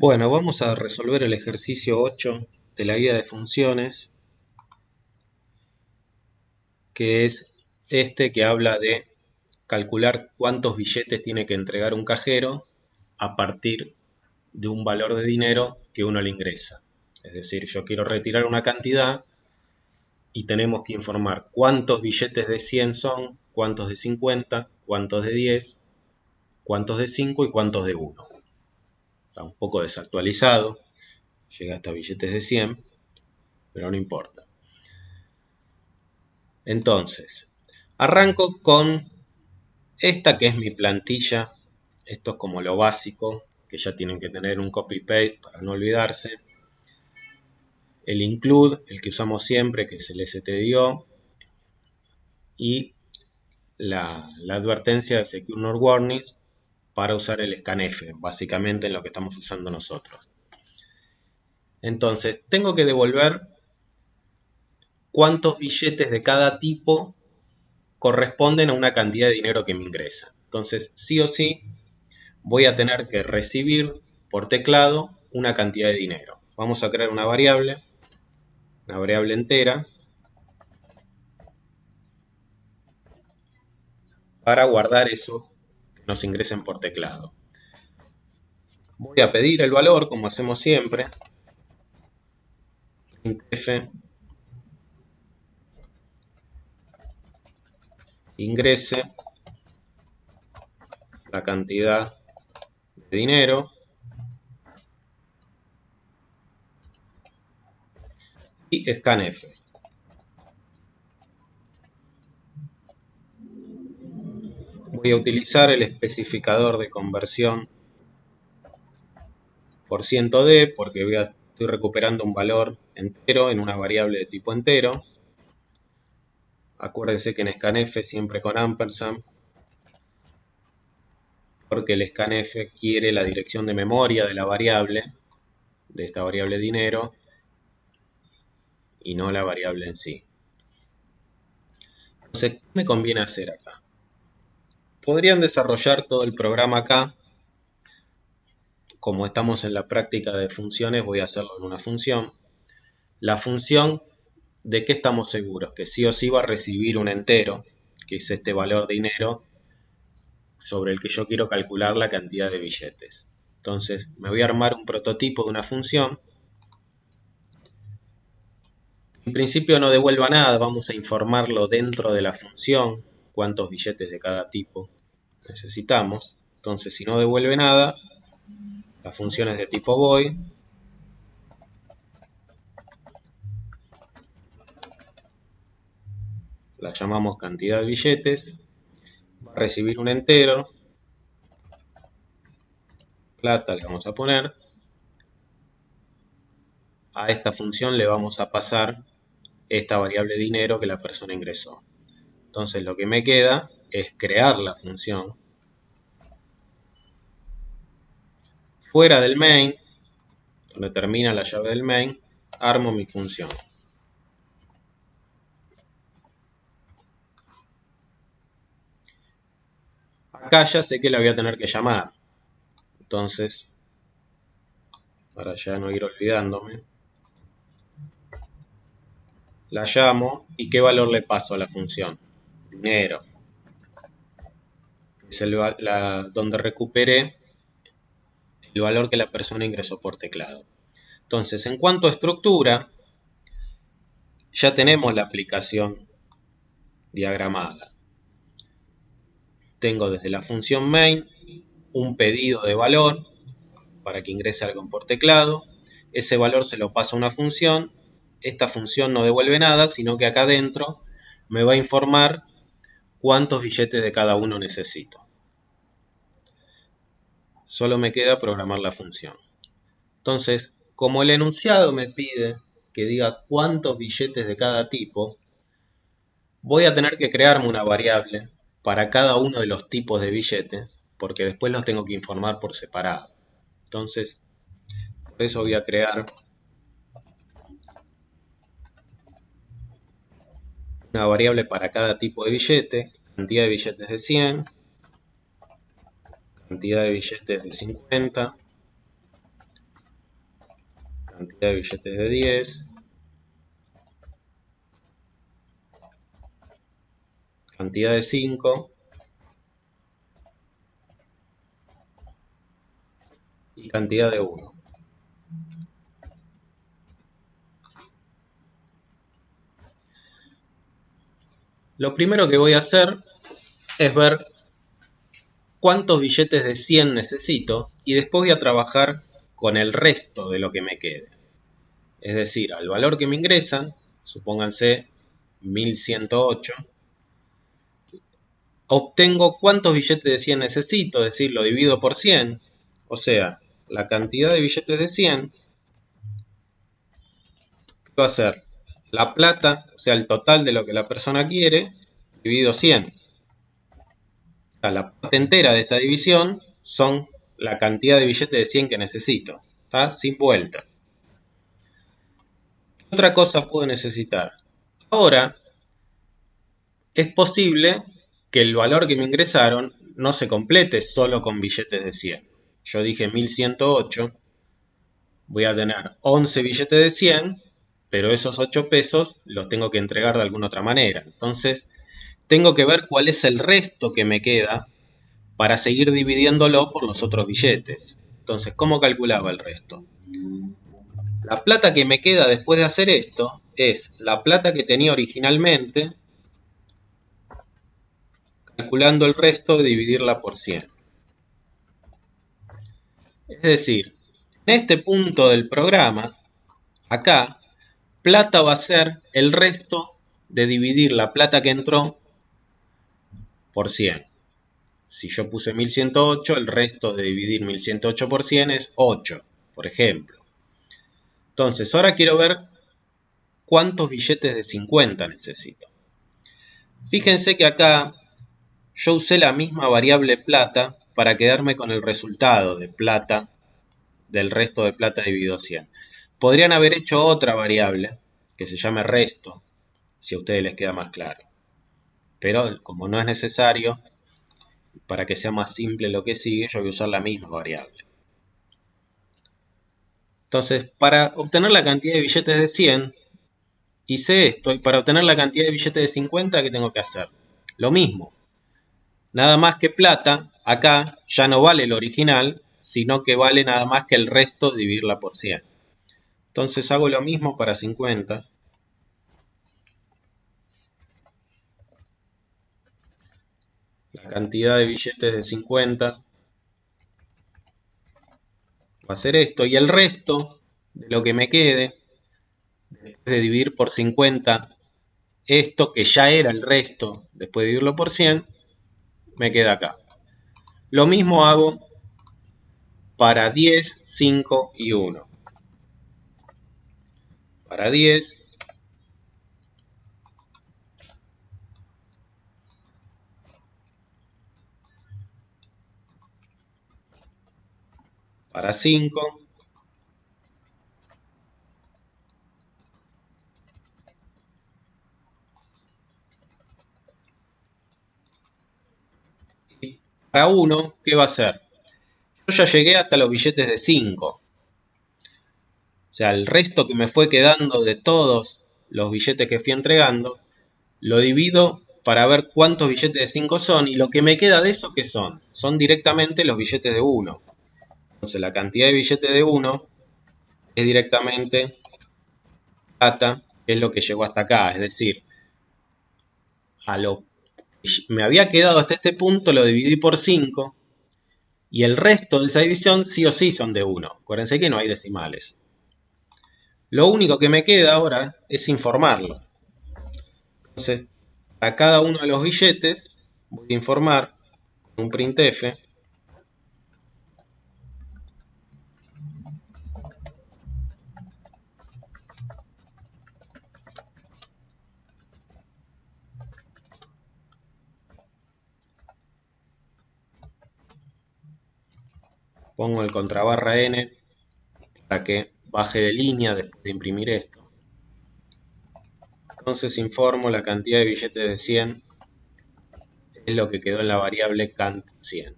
Bueno, vamos a resolver el ejercicio 8 de la guía de funciones, que es este que habla de calcular cuántos billetes tiene que entregar un cajero a partir de un valor de dinero que uno le ingresa. Es decir, yo quiero retirar una cantidad y tenemos que informar cuántos billetes de 100 son, cuántos de 50, cuántos de 10, cuántos de 5 y cuántos de 1. Está un poco desactualizado, llega hasta billetes de 100, pero no importa. Entonces, arranco con esta que es mi plantilla. Esto es como lo básico, que ya tienen que tener un copy-paste para no olvidarse. El include, el que usamos siempre, que es el stdio. Y la advertencia de Secure Not Warnings para usar el scanf, básicamente en lo que estamos usando nosotros. Entonces, tengo que devolver cuántos billetes de cada tipo corresponden a una cantidad de dinero que me ingresa. Entonces, sí o sí, voy a tener que recibir por teclado una cantidad de dinero. Vamos a crear una variable entera, para guardar eso que nos ingresen por teclado. Voy a pedir el valor, como hacemos siempre, f ingrese la cantidad de dinero y scanf. Voy a utilizar el especificador de conversión %d porque estoy recuperando un valor entero en una variable de tipo entero. Acuérdense que en scanf siempre con ampersand, porque el scanf quiere la dirección de memoria de la variable, de esta variable dinero, y no la variable en sí. Entonces, ¿qué me conviene hacer acá? Podrían desarrollar todo el programa acá. Como estamos en la práctica de funciones, voy a hacerlo en una función. La función, ¿de qué estamos seguros? Que sí o sí va a recibir un entero, que es este valor dinero, sobre el que yo quiero calcular la cantidad de billetes. Entonces, me voy a armar un prototipo de una función. En principio no devuelva nada, vamos a informarlo dentro de la función, cuántos billetes de cada tipo necesitamos. Entonces, si no devuelve nada, la función es de tipo void. La llamamos cantidad de billetes. Va a recibir un entero. Plata le vamos a poner. A esta función le vamos a pasar esta variable dinero que la persona ingresó. Entonces lo que me queda es crear la función. Fuera del main, donde termina la llave del main, armo mi función. Acá ya sé que la voy a tener que llamar. Entonces, para ya no ir olvidándome, la llamo y ¿qué valor le paso a la función? Dinero. Es donde recuperé el valor que la persona ingresó por teclado. Entonces, en cuanto a estructura, ya tenemos la aplicación diagramada. Tengo desde la función main un pedido de valor para que ingrese algo por teclado. Ese valor se lo paso a una función. Esta función no devuelve nada, sino que acá adentro me va a informar cuántos billetes de cada uno necesito. Solo me queda programar la función. Entonces, como el enunciado me pide que diga cuántos billetes de cada tipo, voy a tener que crearme una variable para cada uno de los tipos de billetes, porque después los tengo que informar por separado. Entonces, por eso voy a crear una variable para cada tipo de billete, cantidad de billetes de 100, cantidad de billetes de 50, cantidad de billetes de 10, cantidad de 5 y cantidad de 1. Lo primero que voy a hacer es ver cuántos billetes de 100 necesito y después voy a trabajar con el resto de lo que me quede. Es decir, al valor que me ingresan, supónganse 1108, obtengo cuántos billetes de 100 necesito, es decir, lo divido por 100, o sea, la cantidad de billetes de 100 va a ser la plata, o sea, el total de lo que la persona quiere, dividido 100. O sea, la parte entera de esta división son la cantidad de billetes de 100 que necesito, ¿está? Sin vueltas. ¿Qué otra cosa puedo necesitar? Ahora, es posible que el valor que me ingresaron no se complete solo con billetes de 100. Yo dije 1108, voy a tener 11 billetes de 100, pero esos 8 pesos los tengo que entregar de alguna otra manera. Entonces, tengo que ver cuál es el resto que me queda para seguir dividiéndolo por los otros billetes. Entonces, ¿cómo calculaba el resto? La plata que me queda después de hacer esto es la plata que tenía originalmente, calculando el resto de dividirla por 100. Es decir, en este punto del programa, acá, plata va a ser el resto de dividir la plata que entró por 100. Si yo puse 1108, el resto de dividir 1108 por 100 es 8, por ejemplo. Entonces, ahora quiero ver cuántos billetes de 50 necesito. Fíjense que acá yo usé la misma variable plata para quedarme con el resultado de plata del resto de plata dividido 100. Podrían haber hecho otra variable que se llame resto, si a ustedes les queda más claro. Pero como no es necesario, para que sea más simple lo que sigue, yo voy a usar la misma variable. Entonces, para obtener la cantidad de billetes de 100, hice esto. Y para obtener la cantidad de billetes de 50, ¿qué tengo que hacer? Lo mismo. Nada más que plata, acá ya no vale el original, sino que vale nada más que el resto dividirla por 100. Entonces hago lo mismo para 50. La cantidad de billetes de 50 va a ser esto. Y el resto de lo que me quede, después de dividir por 50, esto que ya era el resto, después de dividirlo por 100, me queda acá. Lo mismo hago para 10, 5 y 1. Para 10, para 5, y para 1, ¿qué va a ser? Yo ya llegué hasta los billetes de 5. O sea, el resto que me fue quedando de todos los billetes que fui entregando, lo divido para ver cuántos billetes de 5 son, y lo que me queda de eso, ¿qué son? Son directamente los billetes de 1. Entonces la cantidad de billetes de 1 es directamente plata, que es lo que llegó hasta acá. Es decir, a lo que me había quedado hasta este punto lo dividí por 5, y el resto de esa división sí o sí son de 1. Acuérdense que no hay decimales. Lo único que me queda ahora es informarlo. Entonces, para cada uno de los billetes voy a informar con un printf pongo el contrabarra n para que baje de línea después de imprimir esto. Entonces informo la cantidad de billetes de 100 es lo que quedó en la variable cant100.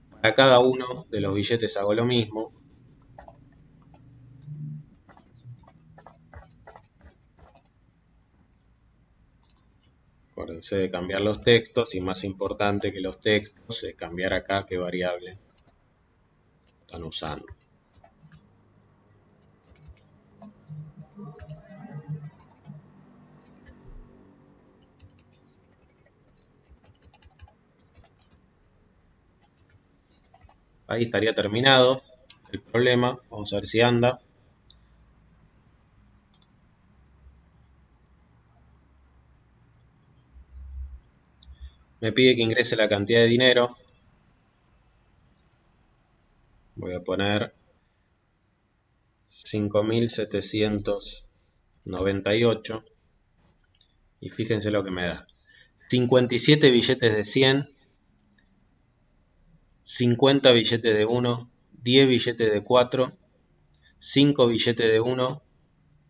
Para cada uno de los billetes hago lo mismo. Acuérdense de cambiar los textos y más importante que los textos es cambiar acá qué variable están usando. Ahí estaría terminado el problema. Vamos a ver si anda. Me pide que ingrese la cantidad de dinero. Voy a poner 5.798 y fíjense lo que me da. 57 billetes de 100, 50 billetes de 1, 10 billetes de 4, 5 billetes de 1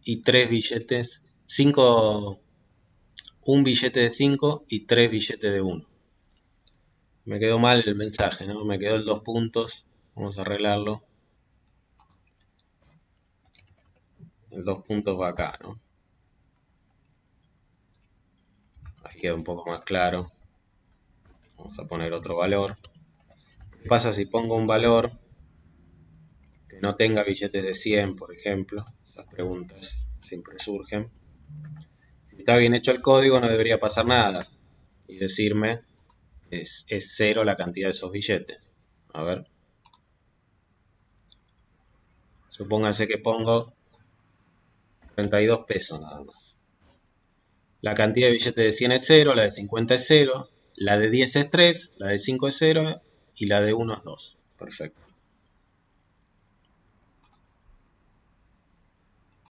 y 3 billetes, 5, un billete de 5 y 3 billetes de 1. Me quedó mal el mensaje, ¿no? Me quedó el 2 puntos. Vamos a arreglarlo. El 2 puntos va acá, ¿no? Ahí queda un poco más claro. Vamos a poner otro valor. ¿Qué pasa si pongo un valor que no tenga billetes de 100, por ejemplo? Esas preguntas siempre surgen. Si está bien hecho el código, no debería pasar nada. Y decirme es 0 la cantidad de esos billetes. A ver. Supónganse que pongo 32 pesos nada más. La cantidad de billetes de 100 es 0, la de 50 es 0, la de 10 es 3, la de 5 es 0 y la de 1 es 2. Perfecto.